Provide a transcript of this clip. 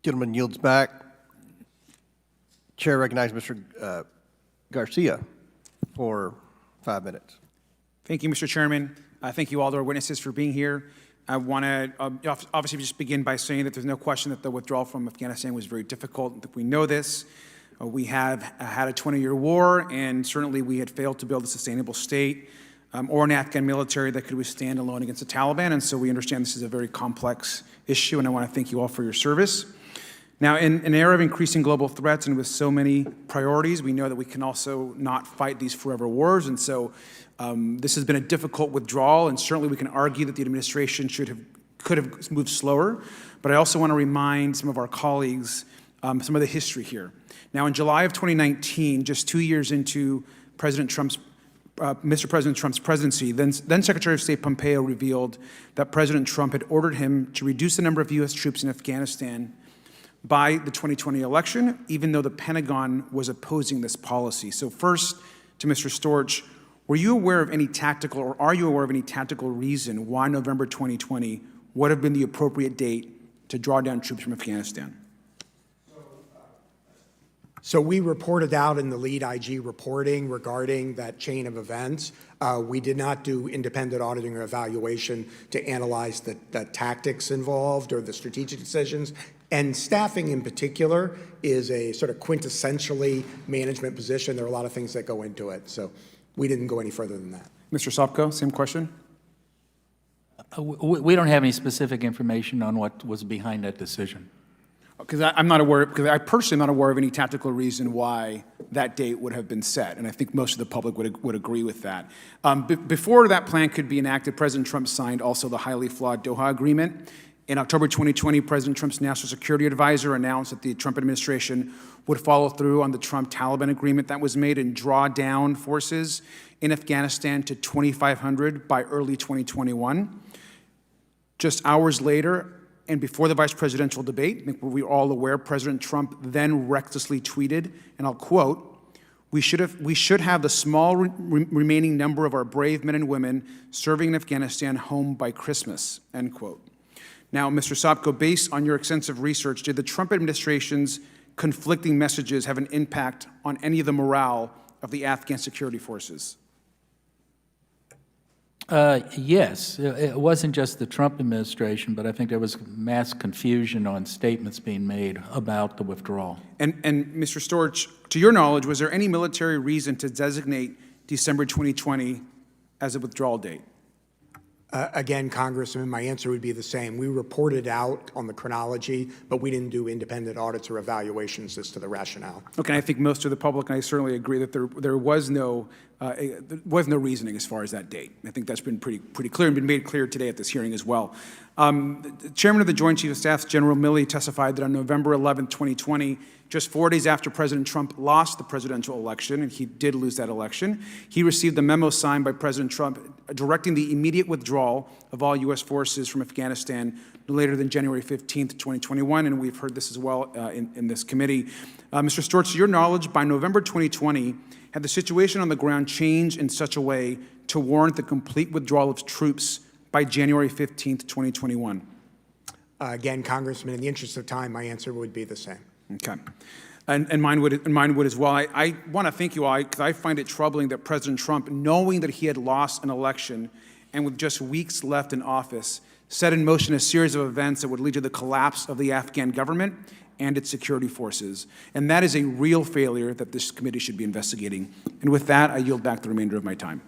Gentleman yields back. Chair recognizes Mr. Garcia for 5 minutes. Thank you, Mr. Chairman. Thank you all to our witnesses for being here. I want to obviously just begin by saying that there's no question that the withdrawal from Afghanistan was very difficult. We know this. We have had a 20-year war, and certainly we had failed to build a sustainable state or an Afghan military that could withstand alone against the Taliban. And so we understand this is a very complex issue, and I want to thank you all for your service. Now, in an era of increasing global threats and with so many priorities, we know that we can also not fight these forever wars. And so this has been a difficult withdrawal, and certainly we can argue that the administration could have moved slower. But I also want to remind some of our colleagues some of the history here. Now, in July of 2019, just 2 years into Mr. President Trump's presidency, then Secretary of State Pompeo revealed that President Trump had ordered him to reduce the number of U.S. troops in Afghanistan by the 2020 election, even though the Pentagon was opposing this policy. So first, to Mr. Storch, were you aware of any tactical, or are you aware of any tactical reason why November 2020 would have been the appropriate date to draw down troops from Afghanistan? So we reported out in the lead IG reporting regarding that chain of events. We did not do independent auditing or evaluation to analyze the tactics involved or the strategic decisions. And staffing in particular is a sort of quintessentially management position. There are a lot of things that go into it. So we didn't go any further than that. Mr. Sopko, same question. We don't have any specific information on what was behind that decision. Because I'm not aware, because I personally am not aware of any tactical reason why that date would have been set, and I think most of the public would agree with that. Before that plan could be enacted, President Trump signed also the highly flawed Doha Agreement. In October 2020, President Trump's national security advisor announced that the Trump administration would follow through on the Trump-Taliban agreement that was made and draw down forces in Afghanistan to 2,500 by early 2021. Just hours later, and before the vice presidential debate, I think we're all aware, President Trump then recklessly tweeted, and I'll quote, we should have the small remaining number of our brave men and women serving in Afghanistan home by Christmas," end quote. Now, Mr. Sopko, based on your extensive research, did the Trump administration's conflicting messages have an impact on any of the morale of the Afghan security forces? Yes, it wasn't just the Trump administration, but I think there was mass confusion on statements being made about the withdrawal. And Mr. Storch, to your knowledge, was there any military reason to designate December 2020 as a withdrawal date? Again, Congressman, my answer would be the same. We reported out on the chronology, but we didn't do independent audits or evaluations as to the rationale. Okay, I think most of the public, and I certainly agree that there was no reasoning as far as that date. I think that's been pretty clear and been made clear today at this hearing as well. The Chairman of the Joint Chiefs of Staff, General Milley, testified that on November 11, 2020, just 4 days after President Trump lost the presidential election, and he did lose that election, he received a memo signed by President Trump directing the immediate withdrawal of all U.S. forces from Afghanistan no later than January 15, 2021, and we've heard this as well in this committee. Mr. Storch, to your knowledge, by November 2020, had the situation on the ground changed in such a way to warrant the complete withdrawal of troops by January 15, 2021? Again, Congressman, in the interest of time, my answer would be the same. Okay. And mine would as well. I want to thank you all, because I find it troubling that President Trump, knowing that he had lost an election and with just weeks left in office, set in motion a series of events that would lead to the collapse of the Afghan government and its security forces. And that is a real failure that this committee should be investigating. And with that, I yield back the remainder of my time.